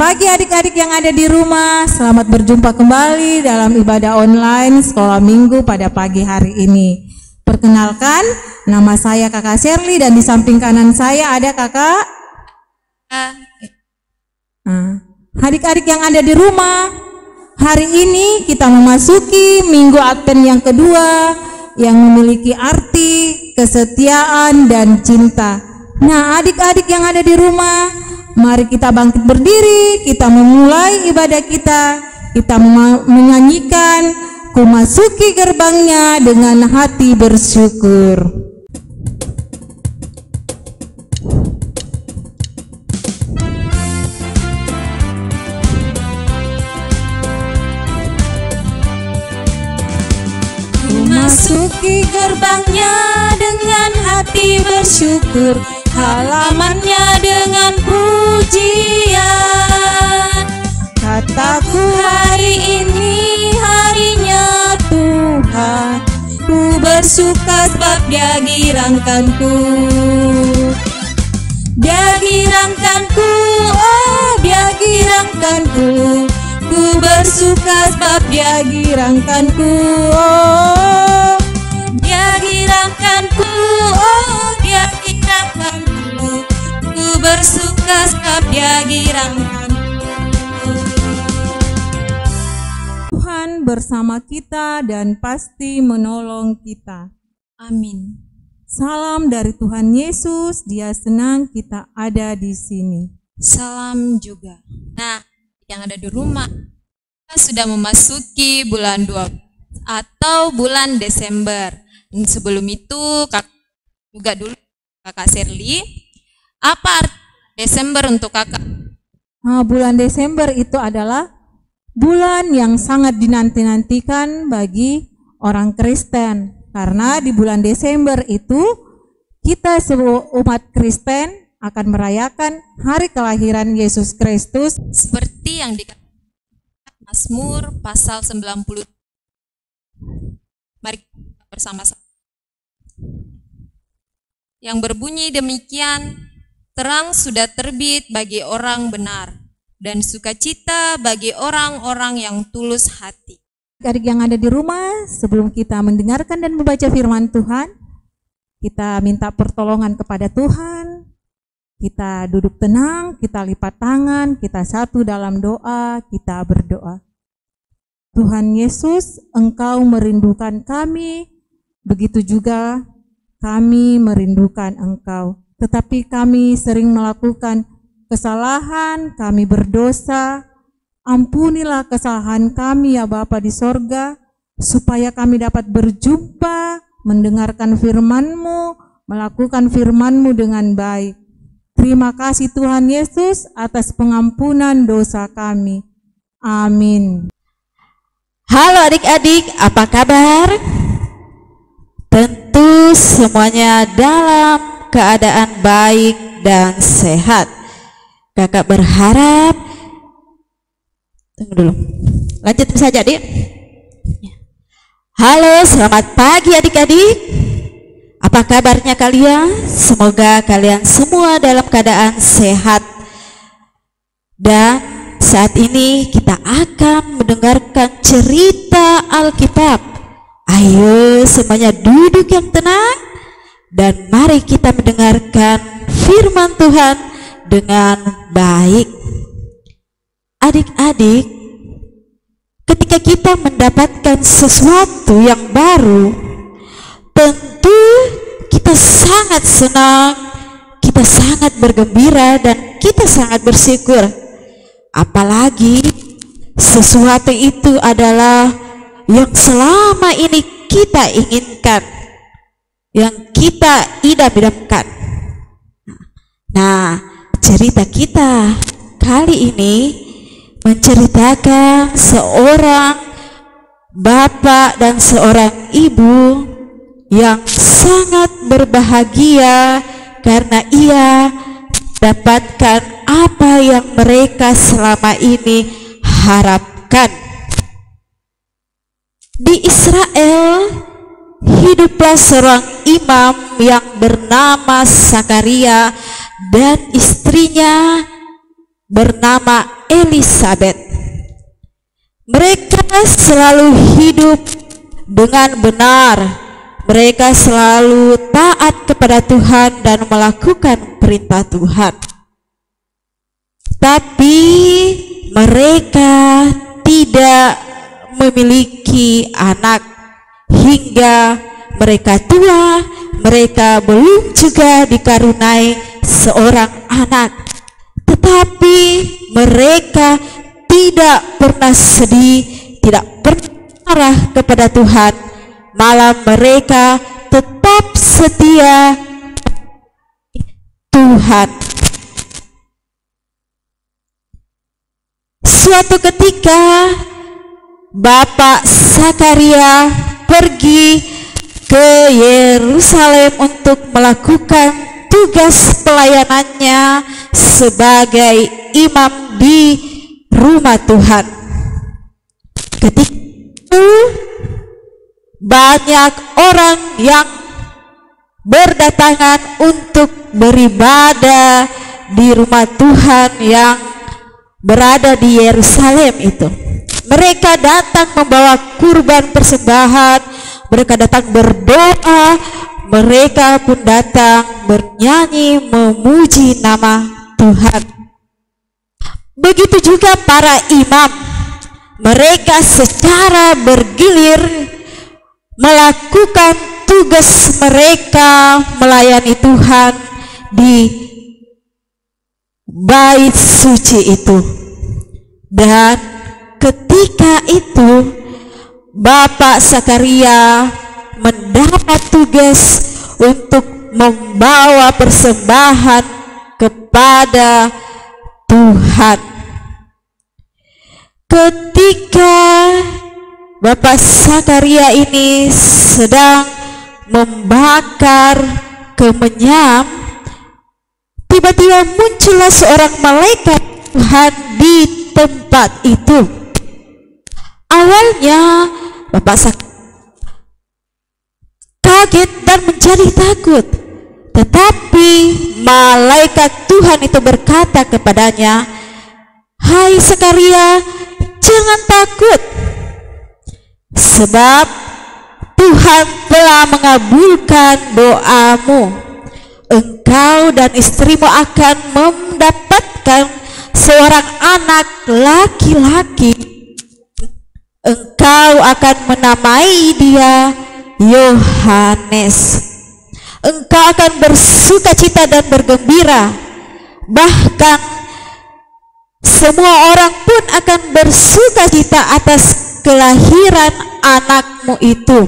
pagi adik-adik yang ada di rumah. Selamat berjumpa kembali dalam ibadah online sekolah minggu pada pagi hari ini. Perkenalkan, nama saya Kakak Shirley dan di samping kanan saya ada Kakak. Adik-adik yang ada di rumah, hari ini kita memasuki minggu Advent yang kedua yang memiliki arti kesetiaan dan cinta. Nah, adik-adik yang ada di rumah, mari kita bangkit berdiri, kita memulai ibadah kita. Kita menyanyikan "Ku masuki gerbangnya dengan hati bersyukur". Masuki gerbangnya dengan hati bersyukur, halamannya dengan pujian. Kataku hari ini harinya Tuhan, ku bersuka sebab Dia girangkanku. Dia girangkanku, oh Dia girangkanku. Ku bersuka sebab Dia girangkanku, oh Dia girangkanku, oh Dia girangkanku. Ku bersuka sebab Dia girangkanku. Tuhan bersama kita dan pasti menolong kita. Amin. Salam dari Tuhan Yesus, Dia senang kita ada di sini. Salam juga. Nah, yang ada di rumah, kita sudah memasuki bulan 12 atau bulan Desember. Dan sebelum itu Kakak Shirley, apa arti Desember untuk Kakak? Bulan Desember itu adalah bulan yang sangat dinanti-nantikan bagi orang Kristen, karena di bulan Desember itu kita seluruh umat Kristen akan merayakan hari kelahiran Yesus Kristus, seperti yang dikatakan Mazmur pasal 90. Mari bersama-sama. Yang berbunyi demikian, terang sudah terbit bagi orang benar, dan sukacita bagi orang-orang yang tulus hati. Adik yang ada di rumah, sebelum kita mendengarkan dan membaca firman Tuhan, kita minta pertolongan kepada Tuhan. Kita duduk tenang, kita lipat tangan, kita satu dalam doa, kita berdoa. Tuhan Yesus, Engkau merindukan kami, begitu juga kami merindukan Engkau. Tetapi kami sering melakukan kesalahan, kami berdosa. Ampunilah kesalahan kami ya Bapa di sorga, supaya kami dapat berjumpa, mendengarkan firman-Mu, melakukan firman-Mu dengan baik. Terima kasih Tuhan Yesus atas pengampunan dosa kami. Amin. Halo adik-adik, apa kabar? Tentu semuanya dalam keadaan baik dan sehat. Kakak berharap, tunggu dulu, lanjut saja adik. Halo, selamat pagi adik-adik. Apa kabarnya kalian? Semoga kalian semua dalam keadaan sehat. Dan saat ini kita akan mendengarkan cerita Alkitab. Ayo semuanya duduk yang tenang dan mari kita mendengarkan firman Tuhan dengan baik. Adik-adik, ketika kita mendapatkan sesuatu yang baru, tentu kita sangat senang, kita sangat bergembira, dan kita sangat bersyukur. Apalagi sesuatu itu adalah yang selama ini kita inginkan, yang kita idam-idamkan. Nah, cerita kita kali ini menceritakan seorang bapak dan seorang ibu yang sangat berbahagia karena ia dapatkan apa yang mereka selama ini harapkan. Di Israel hiduplah seorang imam yang bernama Zakaria dan istrinya bernama Elisabet. Mereka selalu hidup dengan benar. Mereka selalu taat kepada Tuhan dan melakukan perintah Tuhan. Tapi mereka tidak memiliki anak hingga mereka tua. Mereka belum juga dikaruniai seorang anak. Tetapi mereka tidak pernah sedih, tidak pernah marah kepada Tuhan. Malah mereka tetap setia Tuhan. Suatu ketika Bapak Zakaria pergi ke Yerusalem untuk melakukan tugas pelayanannya sebagai imam di rumah Tuhan. Ketika itu banyak orang yang berdatangan untuk beribadah di rumah Tuhan yang berada di Yerusalem itu. Mereka datang membawa kurban persembahan, mereka datang berdoa, mereka pun datang bernyanyi memuji nama Tuhan. Begitu juga para imam, mereka secara bergilir melakukan tugas mereka melayani Tuhan di bait suci itu. Dan ketika itu Bapak Zakaria mendapat tugas untuk membawa persembahan kepada Tuhan. Ketika Bapak Zakaria ini sedang membakar kemenyan, tiba-tiba muncullah seorang malaikat Tuhan di tempat itu. Awalnya Bapak Zakaria kaget dan menjadi takut, tetapi malaikat Tuhan itu berkata kepadanya, "Hai Zakaria, jangan takut, sebab Tuhan telah mengabulkan doamu. Engkau dan istrimu akan mendapatkan seorang anak laki-laki. Engkau akan menamai dia Yohanes. Engkau akan bersukacita dan bergembira. Bahkan semua orang pun akan bersukacita atas kelahiran anakmu itu.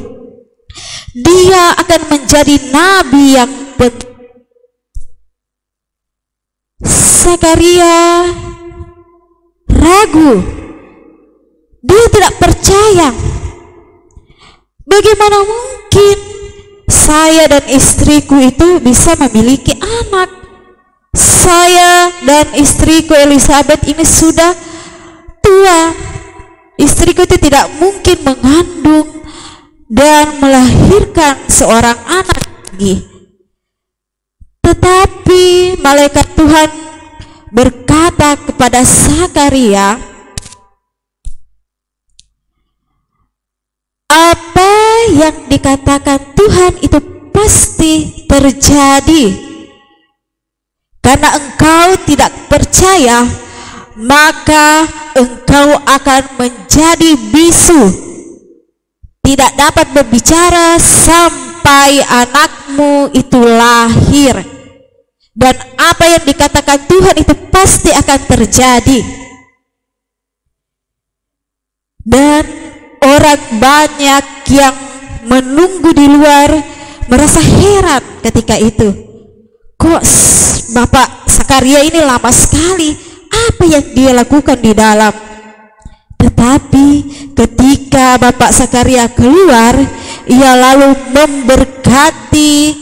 Dia akan menjadi nabi yang penting." Zakaria ragu, dia tidak percaya. Bagaimana mungkin saya dan istriku itu bisa memiliki anak? Saya dan istriku Elisabet ini sudah tua. Istriku itu tidak mungkin mengandung dan melahirkan seorang anak lagi. Tetapi malaikat Tuhan berkata kepada Zakaria, "Apa yang dikatakan Tuhan itu pasti terjadi. Karena engkau tidak percaya, maka engkau akan menjadi bisu, tidak dapat berbicara sampai anakmu itu lahir. Dan apa yang dikatakan Tuhan itu pasti akan terjadi." Dan orang banyak yang menunggu di luar merasa heran ketika itu. Kok Bapak Zakaria ini lama sekali? Apa yang dia lakukan di dalam? Tetapi ketika Bapak Zakaria keluar, ia lalu memberkati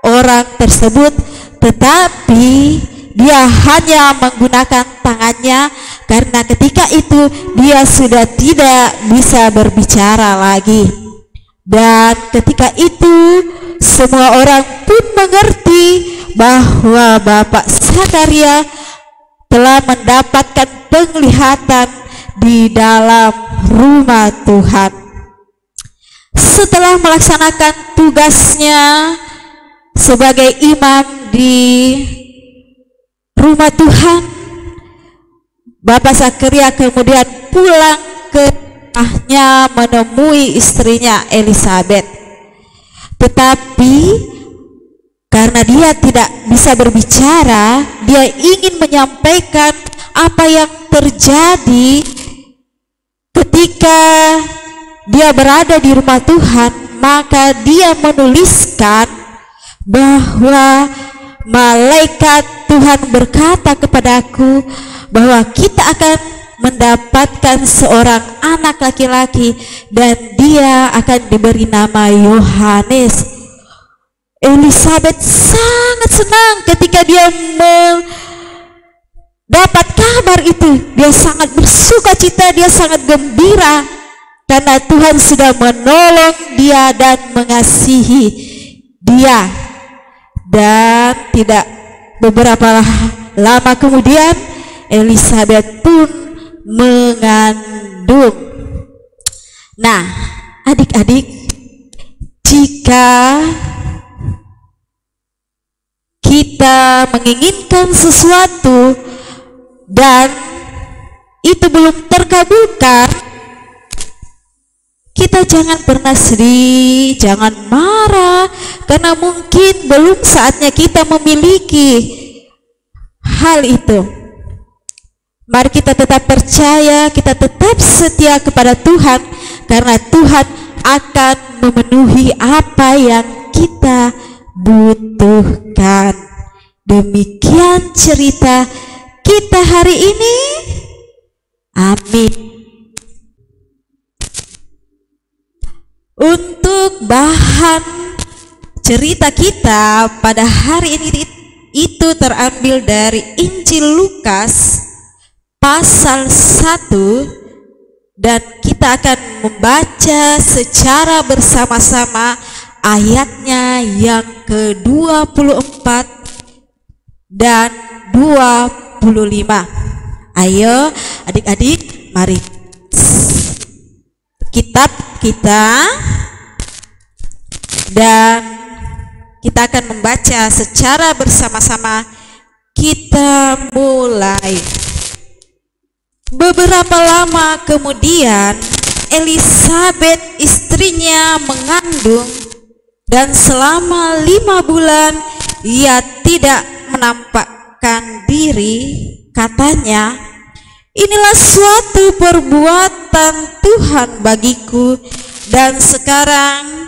orang tersebut, tetapi dia hanya menggunakan tangannya karena ketika itu dia sudah tidak bisa berbicara lagi. Dan ketika itu semua orang pun mengerti bahwa Bapak Zakaria telah mendapatkan penglihatan di dalam rumah Tuhan. Setelah melaksanakan tugasnya sebagai imam di rumah Tuhan, Bapak Zakaria kemudian pulang ke rumahnya menemui istrinya Elisabeth. Tetapi karena dia tidak bisa berbicara, dia ingin menyampaikan apa yang terjadi ketika dia berada di rumah Tuhan. Maka dia menuliskan bahwa malaikat Tuhan berkata kepadaku bahwa kita akan mendapatkan seorang anak laki-laki dan dia akan diberi nama Yohanes. Elisabeth sangat senang ketika dia mendapat kabar itu. Dia sangat bersuka cita, dia sangat gembira karena Tuhan sudah menolong dia dan mengasihi dia. Dan tidak beberapa lama kemudian Elisabeth pun mengandung. Nah, adik-adik, jika kita menginginkan sesuatu dan itu belum terkabulkan, kita jangan pernah sedih, jangan marah, karena mungkin belum saatnya kita memiliki hal itu. Mari kita tetap percaya, kita tetap setia kepada Tuhan, karena Tuhan akan memenuhi apa yang kita butuhkan. Demikian cerita kita hari ini. Amin. Untuk bahan cerita kita pada hari ini itu terambil dari Injil Lukas pasal 1, dan kita akan membaca secara bersama-sama ayatnya yang ke-24 dan 25. Ayo adik-adik, mari kitab kita dan kita akan membaca secara bersama-sama. Kita mulai. Beberapa lama kemudian Elisabeth istrinya mengandung, dan selama 5 bulan ia tidak menampakkan diri. Katanya, inilah suatu perbuatan Tuhan bagiku, dan sekarang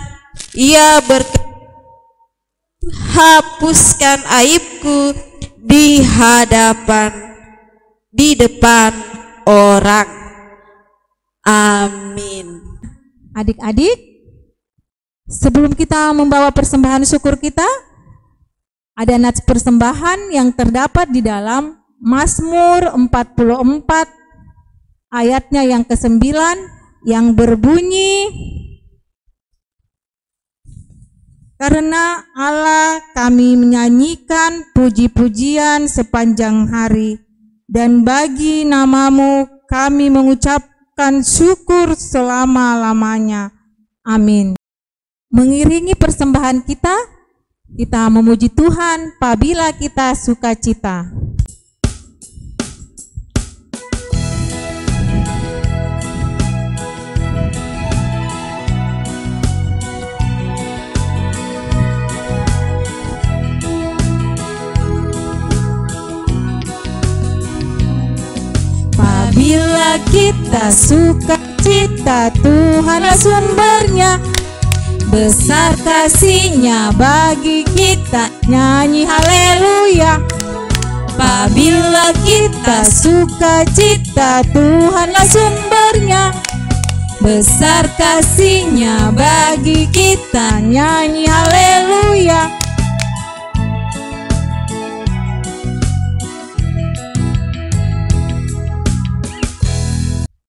ia hapuskan aibku di depan orang. Amin. Adik-adik, sebelum kita membawa persembahan syukur kita, ada nats persembahan yang terdapat di dalam Mazmur 44 ayatnya yang ke-9 yang berbunyi, karena Allah kami menyanyikan puji-pujian sepanjang hari, dan bagi namamu kami mengucapkan syukur selama-lamanya. Amin. Mengiringi persembahan kita memuji Tuhan apabila kita sukacita. Bila kita sukacita, Tuhanlah sumbernya, besar kasih-Nya bagi kita, nyanyi haleluya. Apabila kita sukacita, Tuhanlah sumbernya, besar kasih-Nya bagi kita, nyanyi haleluya.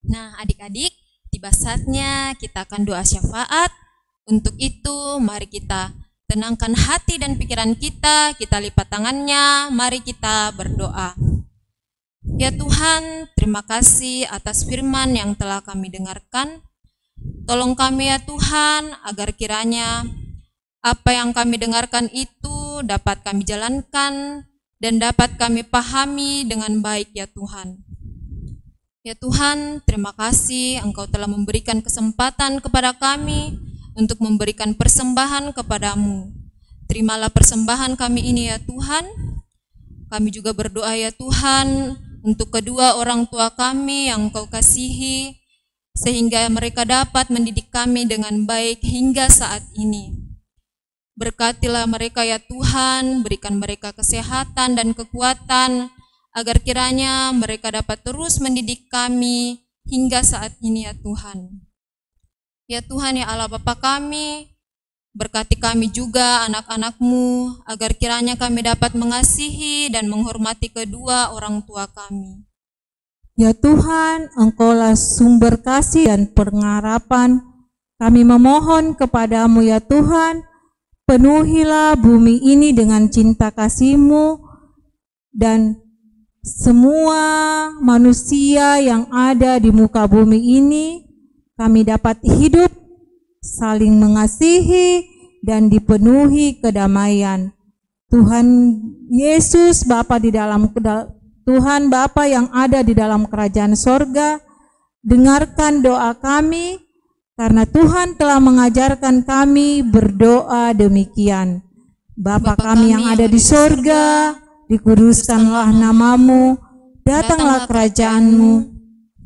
Nah, adik-adik, tiba saatnya kita akan doa syafaat. Untuk itu, mari kita tenangkan hati dan pikiran kita lipat tangannya, mari kita berdoa. Ya Tuhan, terima kasih atas firman yang telah kami dengarkan. Tolong kami ya Tuhan, agar kiranya apa yang kami dengarkan itu dapat kami jalankan dan dapat kami pahami dengan baik ya Tuhan. Ya Tuhan, terima kasih Engkau telah memberikan kesempatan kepada kami untuk memberikan persembahan kepadamu. Terimalah persembahan kami ini ya Tuhan. Kami juga berdoa ya Tuhan untuk kedua orang tua kami yang Engkau kasihi, sehingga mereka dapat mendidik kami dengan baik hingga saat ini. Berkatilah mereka ya Tuhan, berikan mereka kesehatan dan kekuatan, agar kiranya mereka dapat terus mendidik kami hingga saat ini ya Tuhan. Ya Tuhan ya Allah Bapa kami, berkati kami juga anak-anak-Mu, agar kiranya kami dapat mengasihi dan menghormati kedua orang tua kami. Ya Tuhan, Engkaulah sumber kasih dan pengharapan. Kami memohon kepadamu ya Tuhan, penuhilah bumi ini dengan cinta kasih-Mu, dan semua manusia yang ada di muka bumi ini, kami dapat hidup saling mengasihi dan dipenuhi kedamaian. Tuhan Yesus Bapa di dalam Tuhan Bapa yang ada di dalam kerajaan sorga, dengarkan doa kami, karena Tuhan telah mengajarkan kami berdoa demikian. Bapa kami yang ada di sorga, dikuduskanlah namamu, datanglah kerajaan-Mu,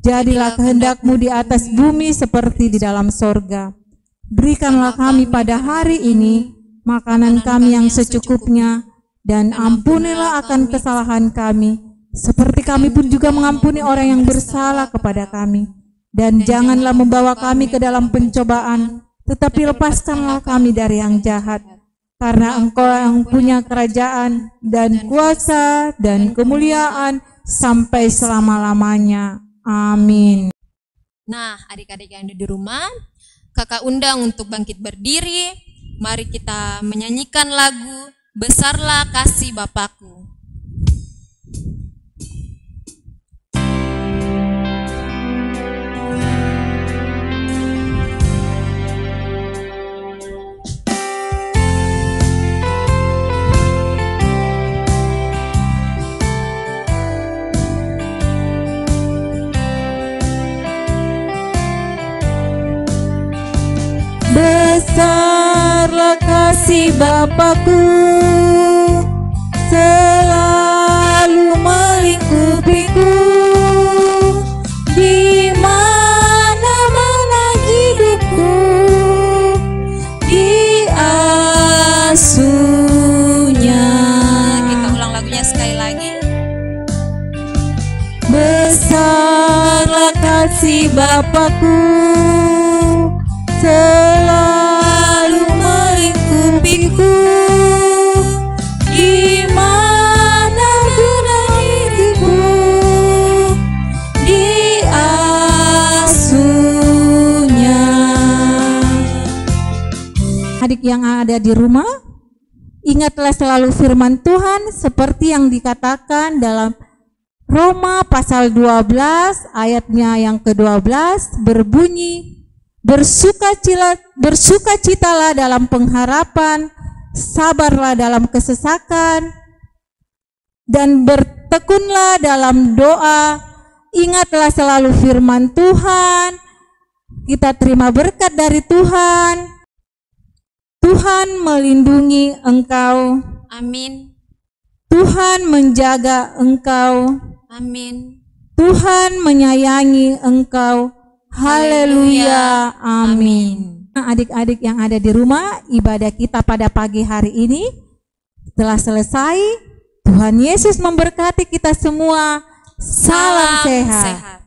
jadilah kehendak-Mu di atas bumi seperti di dalam sorga. Berikanlah kami pada hari ini makanan kami yang secukupnya, dan ampunilah akan kesalahan kami, seperti kami pun juga mengampuni orang yang bersalah kepada kami. Dan janganlah membawa kami ke dalam pencobaan, tetapi lepaskanlah kami dari yang jahat. Karena Engkau yang punya kerajaan dan kuasa dan kemuliaan sampai selama-lamanya. Amin. Nah, adik-adik yang ada di rumah, kakak undang untuk bangkit berdiri. Mari kita menyanyikan lagu Besarlah Kasih Bapakku. Besarlah kasih Bapakku, selalu melingkupiku, di mana-mana hidupku, diasuhnya. Kita ulang lagunya sekali lagi. Besarlah kasih Bapakku, selalu melingkupiku, di mana guna hidupku, diasuhnya. Adik yang ada di rumah, ingatlah selalu firman Tuhan seperti yang dikatakan dalam Roma pasal 12 ayatnya yang ke-12 berbunyi, Bersukacitalah dalam pengharapan, sabarlah dalam kesesakan, dan bertekunlah dalam doa. Ingatlah selalu firman Tuhan. Kita terima berkat dari Tuhan. Tuhan melindungi engkau. Amin. Tuhan menjaga engkau. Amin. Tuhan menyayangi engkau. Haleluya, amin. Adik-adik yang ada di rumah, ibadah kita pada pagi hari ini telah selesai. Tuhan Yesus memberkati kita semua. Salam sehat.